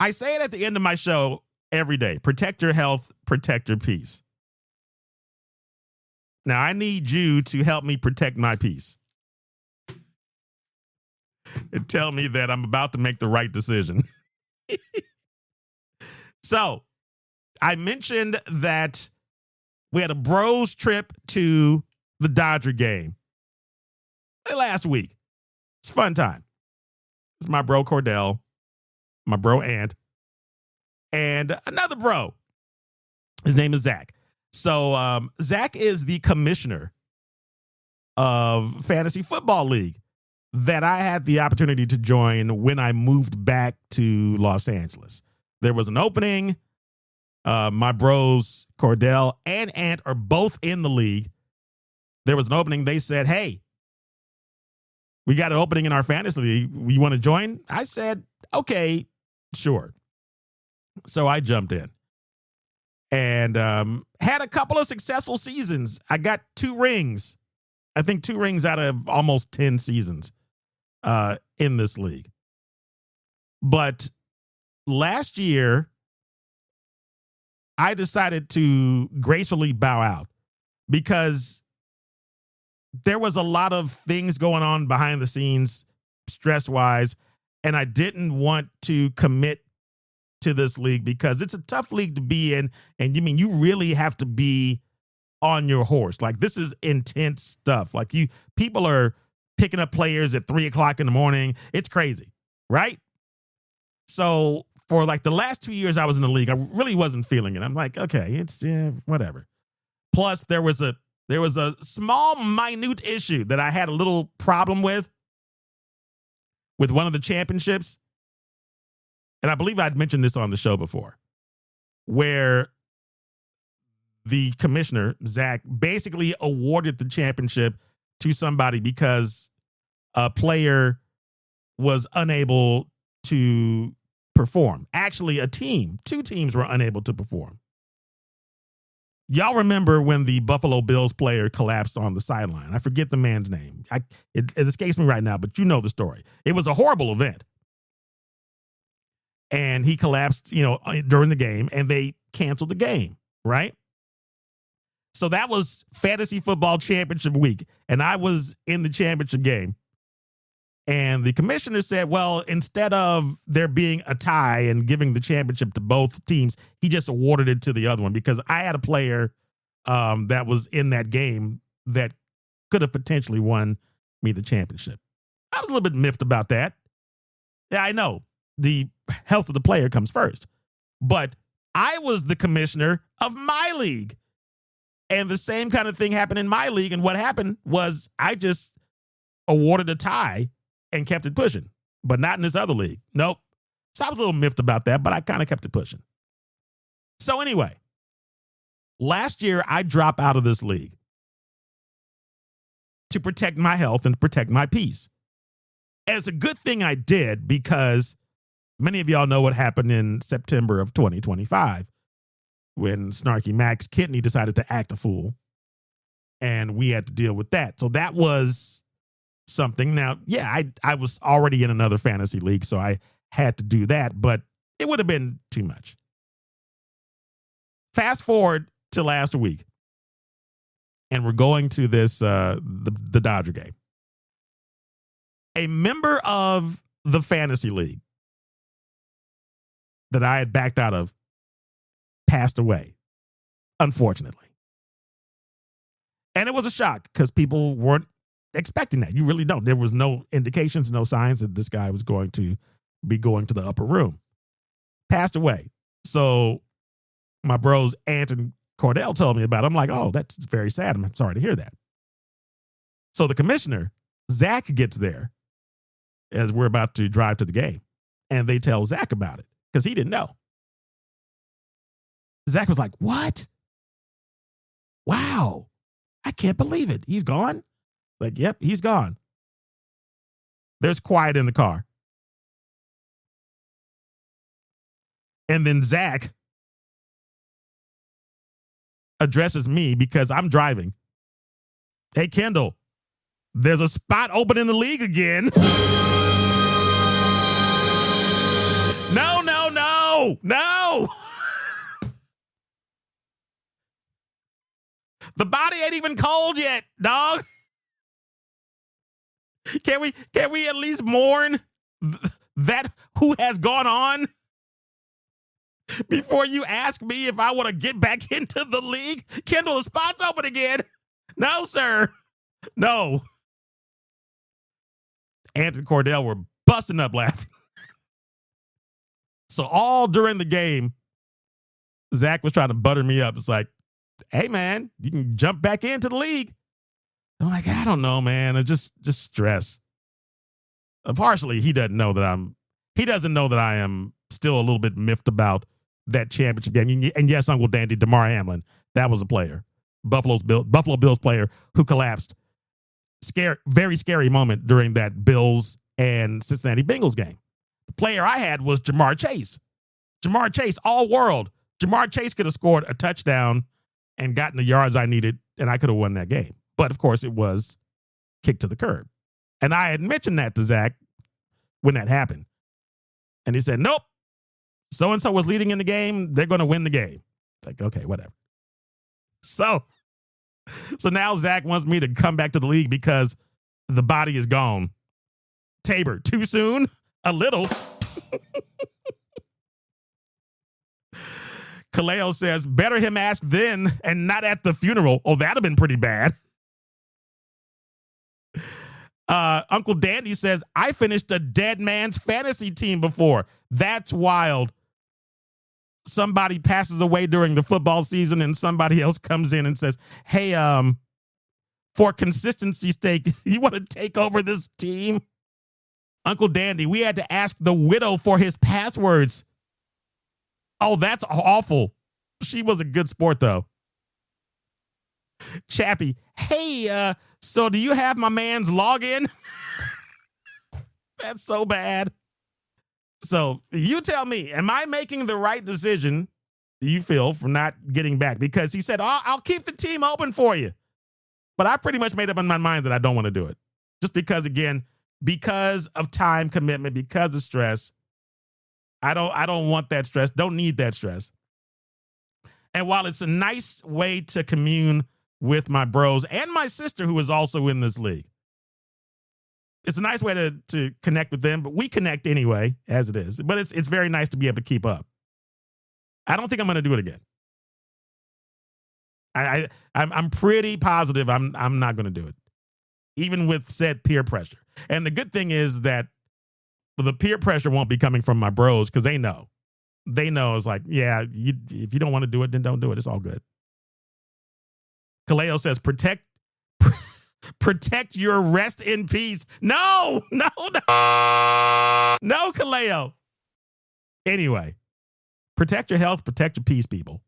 I say it at the end of my show every day. Protect your health, protect your peace. Now, I need you to help me protect my peace. And tell me that I'm about to make the right decision. So, I mentioned that we had a bros trip to the Dodger game last week. It's a fun time. It's my bro Cordell, my bro Ant, and another bro. His name is Zach. So Zach is the commissioner of Fantasy Football League that I had the opportunity to join when I moved back to Los Angeles. There was an opening. My bros Cordell and Ant are both in the league. There was an opening. They said, hey, we got an opening in our fantasy league. You want to join? I said, okay, sure. So I jumped in and had a couple of successful seasons. I got 2 rings. I think 2 rings out of almost 10 seasons in this league. But last year, I decided to gracefully bow out because there was a lot of things going on behind the scenes, stress-wise, and I didn't want to commit to this league because it's a tough league to be in, and you really have to be on your horse. Like, this is intense stuff. Like, people are picking up players at 3:00 in the morning. It's crazy, right? So for like the last 2 years I was in the league, I really wasn't feeling it. I'm like, okay, it's whatever. Plus, there was a small, minute issue that I had a little problem with one of the championships. And I believe I'd mentioned this on the show before, where the commissioner, Zach, basically awarded the championship to somebody because a player was unable to perform. Actually, 2 teams were unable to perform. Y'all remember when the Buffalo Bills player collapsed on the sideline? I forget the man's name. It escapes me right now, but you know the story. It was a horrible event. And he collapsed, during the game, and they canceled the game, right? So that was Fantasy Football Championship week, and I was in the championship game. And the commissioner said, well, instead of there being a tie and giving the championship to both teams, he just awarded it to the other one because I had a player that was in that game that could have potentially won me the championship. I was a little bit miffed about that. Yeah, I know. The health of the player comes first. But I was the commissioner of my league. And the same kind of thing happened in my league. And what happened was I just awarded a tie and kept it pushing, but not in this other league. Nope. So I was a little miffed about that, but I kind of kept it pushing. So anyway, last year I dropped out of this league to protect my health and protect my peace. And it's a good thing I did because many of y'all know what happened in September of 2025 when Snarky Mac's kidney decided to act a fool, and we had to deal with that. So that was something. Now, yeah, I was already in another fantasy league, so I had to do that, but it would have been too much. Fast forward to last week, and we're going to this the Dodger game. A member of the fantasy league that I had backed out of passed away, unfortunately. And it was a shock because people weren't expecting that. You really don't. There was no indications, no signs that this guy was going to be going to the upper room. Passed away. So my bros Ant and Cordell told me about it. I'm like, oh, that's very sad. I'm sorry to hear that. So the commissioner, Zach, gets there as we're about to drive to the game. And they tell Zach about it because he didn't know. Zach was like, what? Wow. I can't believe it. He's gone? Like, yep, he's gone. There's quiet in the car. And then Zach addresses me because I'm driving. Hey, Kendall, there's a spot open in the league again. No. No. The body ain't even cold yet, dog. Can we at least mourn that who has gone on before you ask me if I want to get back into the league? Kendall, the spot's open again. No, sir. No. Ant and Cordell were busting up laughing. So all during the game, Zach was trying to butter me up. It's like, hey, man, you can jump back into the league. I'm like, I don't know, man. I just stress. Partially, he doesn't know that I am still a little bit miffed about that championship game. And yes, Uncle Dandy, DeMar Hamlin, that was a player. Buffalo Bills player who collapsed. Very scary moment during that Bills and Cincinnati Bengals game. The player I had was Jamar Chase. Jamar Chase, all world. Jamar Chase could have scored a touchdown and gotten the yards I needed, and I could have won that game. But, of course, it was kicked to the curb. And I had mentioned that to Zach when that happened. And he said, nope, so-and-so was leading in the game. They're going to win the game. It's like, okay, whatever. So now Zach wants me to come back to the league because the body is gone. Tabor, too soon? A little. Kaleo says, better him ask then and not at the funeral. Oh, that'd have been pretty bad. Uncle Dandy says, I finished a dead man's fantasy team before. That's wild. Somebody passes away during the football season and somebody else comes in and says, hey, for consistency's sake, you want to take over this team? Uncle Dandy, we had to ask the widow for his passwords. Oh, that's awful. She was a good sport, though. Chappie, hey, so do you have my man's login? That's so bad. So you tell me, am I making the right decision, you feel, for not getting back? Because he said, I'll keep the team open for you. But I pretty much made up in my mind that I don't want to do it. Just because, again, because of time commitment, because of stress. I don't want that stress. Don't need that stress. And while it's a nice way to commune with my bros and my sister, who is also in this league, it's a nice way to connect with them, but we connect anyway, as it is. But it's very nice to be able to keep up. I don't think I'm going to do it again. I'm pretty positive I'm not going to do it, even with said peer pressure. And the good thing is that the peer pressure won't be coming from my bros because they know. They know it's like, yeah, if you don't want to do it, then don't do it. It's all good. Kaleo says, protect your rest in peace. No, Kaleo. Anyway, protect your health, protect your peace, people.